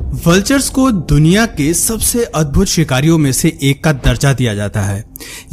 Vultures को दुनिया के सबसे अद्भुत शिकारियों में से एक का दर्जा दिया जाता है।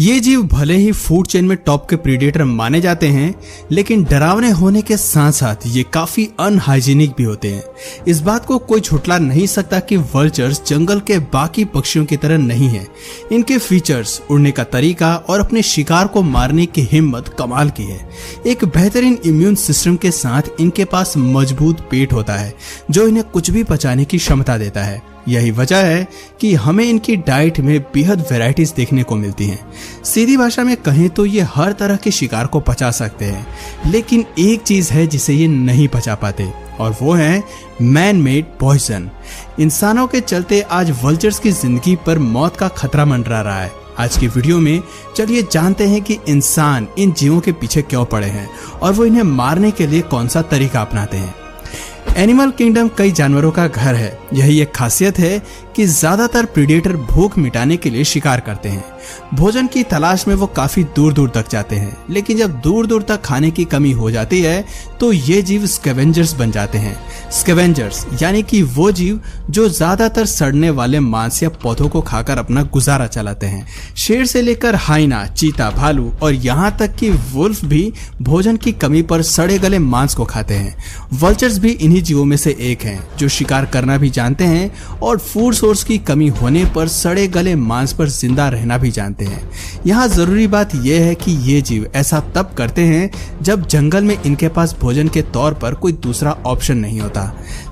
ये जीव भले ही फूड चेन में टॉप के प्रीडेटर माने जाते हैं, लेकिन डरावने होने के साथ साथ ये काफी अनहाइजीनिक भी होते हैं। इस बात को कोई झुठला नहीं सकता कि वल्चर्स जंगल के बाकी पक्षियों की तरह नहीं है। इनके फीचर्स, उड़ने का तरीका और अपने शिकार को मारने की हिम्मत कमाल की है। एक बेहतरीन इम्यून सिस्टम के साथ इनके पास मजबूत पेट होता है जो इन्हें कुछ भी पचाने की क्षमता देता है। यही वजह है कि हमें इनकी डाइट में बेहद वैरायटीज देखने को मिलती हैं। सीधी भाषा में कहें तो ये हर तरह के शिकार को पचा सकते हैं, लेकिन एक चीज है जिसे ये नहीं पचा पाते और वो है मैन मेड पॉइजन। इंसानों के चलते आज वल्चर्स की जिंदगी पर मौत का खतरा मंडरा रहा है। आज की वीडियो में चलिए जानते हैं कि इंसान इन जीवों के पीछे क्यों पड़े हैं और वो इन्हें मारने के लिए कौन सा तरीका अपनाते हैं। एनिमल किंगडम कई जानवरों का घर है। यही एक खासियत है कि ज्यादातर प्रीडेटर भूख मिटाने के लिए शिकार करते हैं। भोजन की तलाश में वो काफी दूर दूर तक जाते हैं, लेकिन जब दूर दूर तक खाने की कमी हो जाती है तो ये जीव स्कैवेंजर्स बन जाते हैं। स्कैवेंजर्स यानी कि वो जीव जो ज्यादातर सड़ने वाले मांस या पौधों को खाकर अपना गुजारा चलाते हैं। शेर से लेकर हाइना, चीता, भालू और यहाँ तक कि वुल्फ भी भोजन की कमी पर सड़े गले मांस को खाते हैं। वल्चर्स भी इन्हीं जीवों में से एक हैं जो शिकार करना भी जानते हैं और फूड सोर्स की कमी होने पर सड़े गले मांस पर जिंदा रहना भी जानते हैं। यहाँ जरूरी बात यह है कि ये जीव ऐसा तब करते हैं जब जंगल में इनके पास भोजन के तौर पर कोई दूसरा ऑप्शन नहीं होता।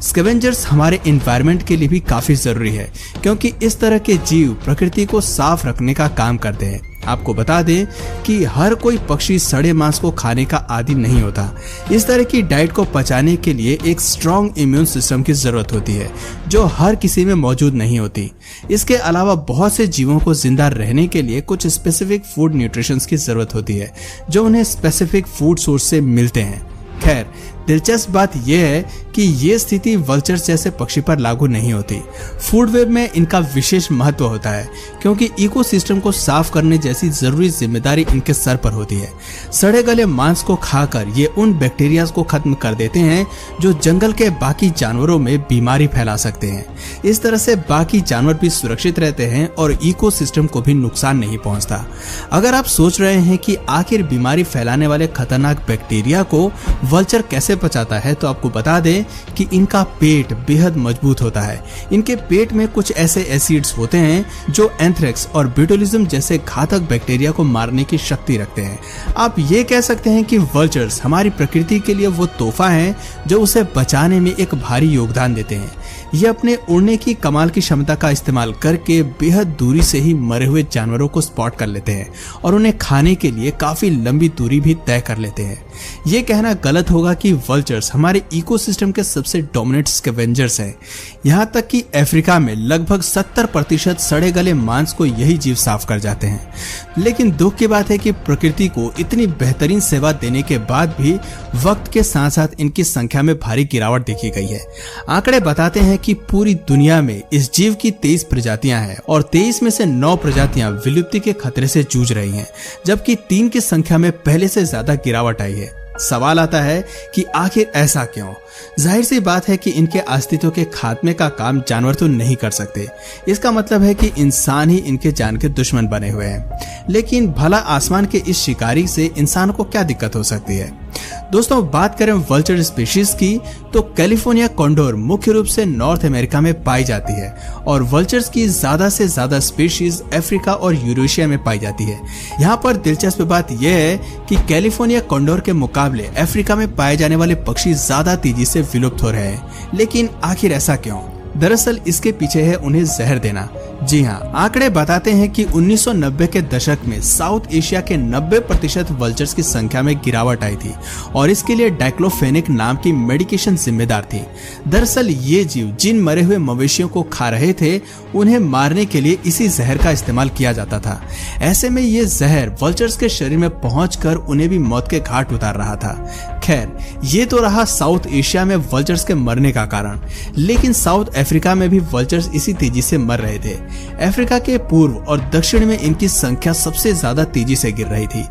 स्कैवेंजर्स हमारे एनवायरनमेंट के लिए भी काफी जरूरी है, क्योंकि इस तरह के जीव प्रकृति को साफ रखने का काम करते हैं। आपको बता दें कि हर कोई पक्षी सड़े मांस को खाने का आदी नहीं होता। इस तरह की डाइट को पचाने के लिए एक स्ट्रॉन्ग इम्यून सिस्टम की जरूरत होती है जो हर किसी में मौजूद नहीं होती। इसके अलावा बहुत से जीवों को जिंदा रहने के लिए कुछ स्पेसिफिक फूड न्यूट्रिशंस की जरूरत होती है जो उन्हें स्पेसिफिक फूड सोर्स से मिलते हैं। खैर, दिलचस्प बात यह है कि ये स्थिति वल्चर्स जैसे पक्षी पर लागू नहीं होती। फूड वेब में इनका विशेष महत्व होता है क्योंकि इकोसिस्टम को साफ करने जैसी जरूरी जिम्मेदारी इनके सर पर होती है। सड़े गले मांस को खाकर ये उन बैक्टीरिया को खत्म कर देते हैं जो जंगल के बाकी जानवरों में बीमारी फैला सकते हैं। इस तरह से बाकी जानवर भी सुरक्षित रहते हैं और इकोसिस्टम को भी नुकसान नहीं पहुंचता। अगर आप सोच रहे हैं कि आखिर बीमारी फैलाने वाले खतरनाक बैक्टीरिया को वल्चर कैसे पचाता है, तो आपको बता दें कि इनका पेट बेहद मजबूत होता है। इनके पेट में कुछ ऐसे एसिड्स होते हैं जो एंथ्रेक्स और बोटुलिज्म जैसे घातक बैक्टीरिया को मारने की शक्ति रखते हैं। आप ये कह सकते हैं कि वल्चर्स हमारी प्रकृति के लिए वो तोहफा है जो उसे बचाने में एक भारी योगदान देते हैं। ये अपने उड़ने की कमाल की क्षमता का इस्तेमाल करके बेहद दूरी से ही मरे हुए जानवरों को स्पॉट कर लेते हैं और उन्हें खाने के लिए काफी लंबी दूरी भी तय कर लेते हैं। ये कहना गलत होगा कि वल्चर्स हमारे इकोसिस्टम के सबसे डोमिनेंट स्कैवेंजर्स हैं। यहाँ तक कि अफ्रीका में लगभग 70% सड़े गले मांस को यही जीव साफ कर जाते हैं। लेकिन दुख की बात है कि प्रकृति को इतनी बेहतरीन सेवा देने के बाद भी वक्त के साथ साथ इनकी संख्या में भारी गिरावट देखी गई है। आंकड़े बताते हैं कि पूरी दुनिया में इस जीव की 23 प्रजातियां हैं और 23 में से 9 प्रजातियां विलुप्ति के खतरे से जूझ रही हैं, जबकि 3 की संख्या में पहले से ज्यादा गिरावट आई है। सवाल आता है कि आखिर ऐसा क्यों? जाहिर सी बात है कि इनके अस्तित्व के खात्मे का काम जानवर तो नहीं कर सकते। इसका मतलब है कि इंसान ही इनके जान के दुश्मन बने हुए हैं। लेकिन भला आसमान के इस शिकारी से इंसान को क्या दिक्कत हो सकती है? दोस्तों, बात करें वल्चर स्पीशीज की तो कैलिफोर्निया कॉन्डोर मुख्य रूप से नॉर्थ अमेरिका में पाई जाती है और वल्चर्स की ज्यादा से ज्यादा स्पीशीज अफ्रीका और यूरेशिया में पाई जाती है। यहाँ पर दिलचस्प बात यह है कि कैलिफोर्निया कॉन्डोर के मुकाबले अफ्रीका में पाए जाने वाले पक्षी ज्यादा तेजी से विलुप्त हो रहे हैं। लेकिन आखिर ऐसा क्यों? दरअसल इसके पीछे है उन्हें जहर देना। जी हाँ, आंकड़े बताते हैं कि 1990 के दशक में साउथ एशिया के 90% वल्चर्स की संख्या में गिरावट आई थी और इसके लिए डाइक्लोफेनेक नाम की मेडिकेशन जिम्मेदार थी। दरअसल ये जीव जिन मरे हुए मवेशियों को खा रहे थे उन्हें मारने के लिए इसी जहर का इस्तेमाल किया जाता था। ऐसे में ये जहर वल्चर्स के शरीर में पहुंचकर उन्हें भी मौत के घाट उतार रहा था। खैर, ये तो रहा साउथ एशिया में वल्चर्स के मरने का कारण, लेकिन साउथ अफ्रीका में भी वल्चर्स इसी तेजी से मर रहे थे। अफ्रीका के पूर्व और दक्षिण में इनकी संख्या सबसे ज्यादा तेजी से गिर रही थी।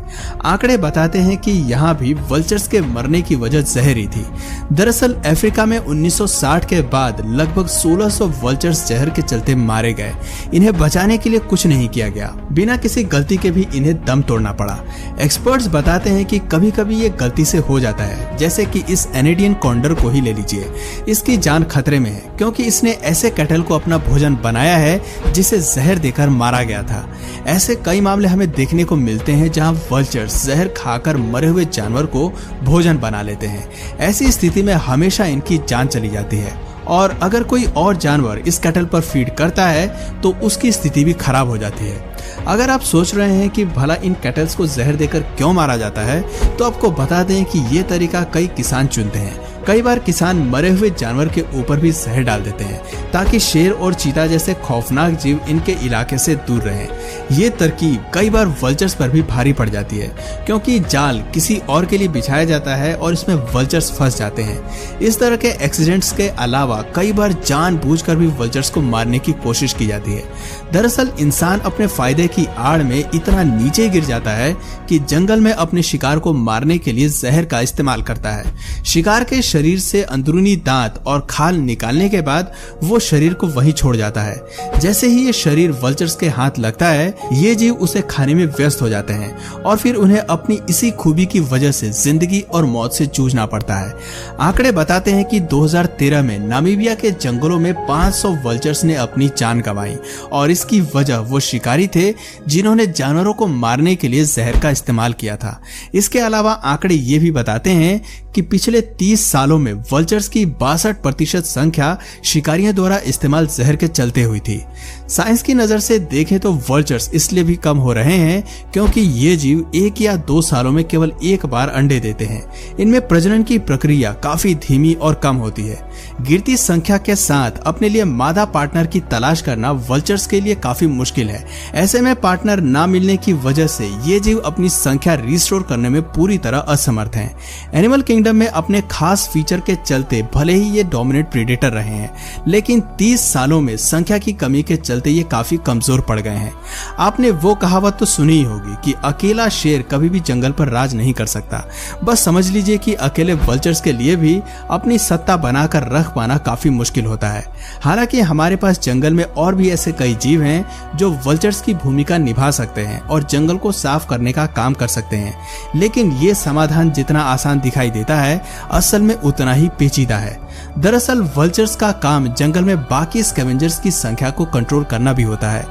आंकड़े बताते हैं कि यहाँ भी वल्चर्स के मरने की वजह जहर ही थी। दरअसल अफ्रीका में 1960 के बाद लगभग 1600 वल्चर्स जहर के चलते मारे गए। इन्हें बचाने के लिए कुछ नहीं किया गया, बिना किसी गलती के भी इन्हें दम तोड़ना पड़ा। एक्सपर्ट्स बताते हैं कि कभी कभी ये गलती से हो जाता है, जैसे कि इस एनेडियन कॉन्डर को ही ले लीजिए। इसकी जान खतरे में है क्योंकि इसने ऐसे कैटल को अपना भोजन बनाया है जिसे जहर देकर मारा गया था। ऐसे कई मामले हमें देखने को मिलते हैं जहां वल्चर्स जहर खाकर मरे हुए जानवर को भोजन बना लेते हैं। ऐसी स्थिति में हमेशा इनकी जान चली जाती है और अगर कोई और जानवर इस कैटल पर फीड करता है तो उसकी स्थिति भी खराब हो जाती है। अगर आप सोच रहे हैं कि भला इन कैटल्स को जहर देकर क्यों मारा जाता है, तो आपको बता दें कि ये तरीका कई किसान चुनते हैं। कई बार किसान मरे हुए जानवर के ऊपर भी जहर डाल देते हैं ताकि शेर और चीता जैसे खौफनाक जीव इनके इलाके से दूर रहें। ये तरकीब कई बार वल्चर्स पर भी भारी पड़ जाती है क्योंकि जाल किसी और के लिए बिछाया जाता है और इसमें वल्चर्स फंस जाते हैं। इस तरह के एक्सीडेंट्स के अलावा कई बार जानबूझकर भी वल्चर्स को मारने की कोशिश की जाती है। दरअसल इंसान अपने फायदे की आड़ में इतना नीचे गिर जाता है कि जंगल में अपने शिकार को मारने के लिए जहर का इस्तेमाल करता है। शिकार के शरीर से अंदरूनी दांत और खाल निकालने के बाद वो शरीर को वहीं छोड़ जाता है। जैसे ही ये शरीर वल्चर्स के हाथ लगता है, ये जीव उसे खाने में व्यस्त हो जाते हैं और फिर उन्हें अपनी इसी खूबी की वजह से जिंदगी और मौत से जूझना पड़ता है। आंकड़े बताते हैं कि 2013 में नामीबिया के जंगलों में 500 वल्चर्स ने अपनी जान गंवाई और इसकी वजह वो शिकारी थे जिन्होंने जानवरों को मारने के लिए जहर का इस्तेमाल किया था। इसके अलावा आंकड़े ये भी बताते हैं कि पिछले 30 सालों में वल्चर्स की 62% संख्या शिकारियों द्वारा इस्तेमाल जहर के चलते हुई थी। साइंस की नजर से देखें तो वल्चर्स इसलिए भी कम हो रहे हैं क्योंकि ये जीव 1 या 2 सालों में केवल एक बार अंडे देते हैं। इनमें प्रजनन की प्रक्रिया काफी धीमी और कम होती है। गिरती संख्या के साथ अपने लिए मादा पार्टनर की तलाश करना वल्चर्स के लिए काफी मुश्किल है। ऐसे में पार्टनर ना मिलने की वजह से ये जीव अपनी संख्या रिस्टोर करने में पूरी तरह असमर्थ हैं। एनिमल किंगडम में अपने खास फीचर के चलते भले ही ये डोमिनेंट प्रेडेटर रहे हैं, लेकिन 30 सालों में संख्या की कमी के चलते ये काफी कमजोर पड़ गए हैं। आपने वो कहावत तो सुनी ही होगी कि अकेला शेर कभी भी जंगल पर राज नहीं कर सकता। बस समझ लीजिए कि अकेले वल्चर्स के लिए भी अपनी सत्ता बनाकर रख पाना काफी मुश्किल होता है। हालांकि हमारे पास जंगल में और भी ऐसे कई जीव हैं जो वल्चर्स की भूमिका निभा सकते हैं और जंगल को साफ करने का काम कर सकते हैं, लेकिन ये समाधान जितना आसान दिखाई देता है, असल में उतना ही पेचीदा है। दरअसल वल्चर्स का काम जंगल में बाकी स्कैवेंजर्स की संख्या को कंट्रोल करना भी होता है।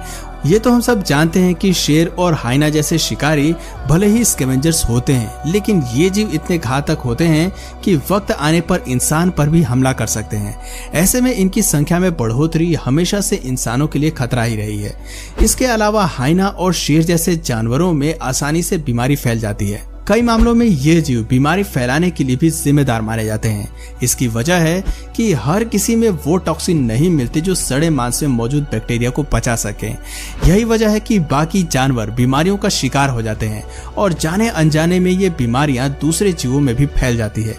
ये तो हम सब जानते हैं कि शेर और हाइना जैसे शिकारी भले ही स्कैवेंजर्स होते हैं, लेकिन ये जीव इतने घातक होते हैं कि वक्त आने पर इंसान पर भी हमला कर सकते हैं। ऐसे में इनकी संख्या में बढ़ोतरी हमेशा से इंसानों के लिए खतरा ही रही है। इसके अलावा हाइना और शेर जैसे जानवरों में आसानी से बीमारी फैल जाती है। कई मामलों में ये जीव बीमारी फैलाने के लिए भी जिम्मेदार माने जाते हैं। इसकी वजह है कि हर किसी में वो टॉक्सिन नहीं मिलते जो सड़े मांस में मौजूद बैक्टीरिया को पचा सके। यही वजह है कि बाकी जानवर बीमारियों का शिकार हो जाते हैं और जाने अनजाने में ये बीमारियां दूसरे जीवों में भी फैल जाती है।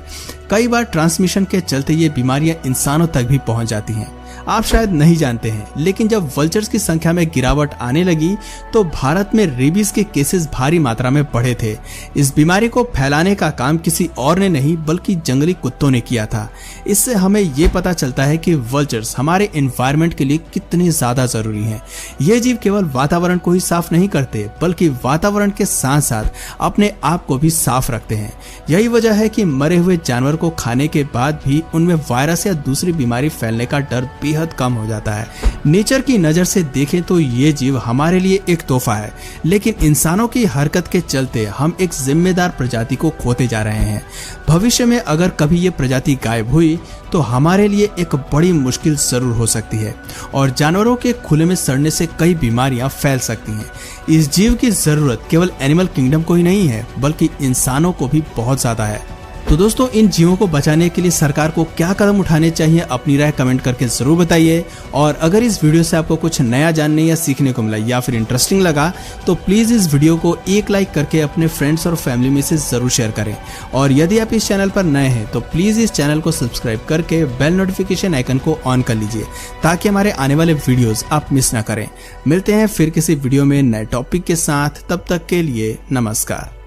कई बार ट्रांसमिशन के चलते ये बीमारियां इंसानों तक भी पहुंच जाती हैं। आप शायद नहीं जानते हैं, लेकिन जब वल्चर्स की संख्या में गिरावट आने लगी तो भारत में रेबीज के केसेस भारी मात्रा में बढ़े थे। इस बीमारी को फैलाने का काम किसी और ने नहीं बल्कि जंगली कुत्तों ने किया था। इससे हमें ये पता चलता है कि वल्चर्स हमारे एनवायरनमेंट के लिए कितने ज्यादा जरूरी हैं। ये जीव केवल वातावरण को ही साफ नहीं करते बल्कि वातावरण के साथ साथ अपने आप को भी साफ रखते हैं। यही वजह है कि मरे हुए जानवर को खाने के बाद भी उनमें वायरस या दूसरी बीमारी फैलने का डर बेहद कम हो जाता है। नेचर की नजर से देखें तो ये जीव हमारे लिए एक तोहफा है, लेकिन इंसानों की हरकत के चलते हम एक जिम्मेदार प्रजाति को खोते जा रहे हैं। भविष्य में अगर कभी ये प्रजाति गायब हुई तो हमारे लिए एक बड़ी मुश्किल जरूर हो सकती है और जानवरों के खुले में सड़ने से कई बीमारियां फैल सकती हैं। इस जीव की जरूरत केवल एनिमल किंगडम को ही नहीं है बल्कि इंसानों को भी बहुत ज्यादा है। तो दोस्तों, इन जीवों को बचाने के लिए सरकार को क्या कदम उठाने चाहिए, अपनी राय कमेंट करके जरूर बताइए। और अगर इस वीडियो से आपको कुछ नया जानने या सीखने को मिला या फिर इंटरेस्टिंग लगा तो प्लीज इस वीडियो को एक लाइक करके अपने फ्रेंड्स और फैमिली में से जरूर शेयर करें। और यदि आप इस चैनल पर नए हैं तो प्लीज इस चैनल को सब्सक्राइब करके बेल नोटिफिकेशन आइकन को ऑन कर लीजिए ताकि हमारे आने वाले वीडियोस आप मिस ना करें। मिलते हैं फिर किसी वीडियो में नए टॉपिक के साथ, तब तक के लिए नमस्कार।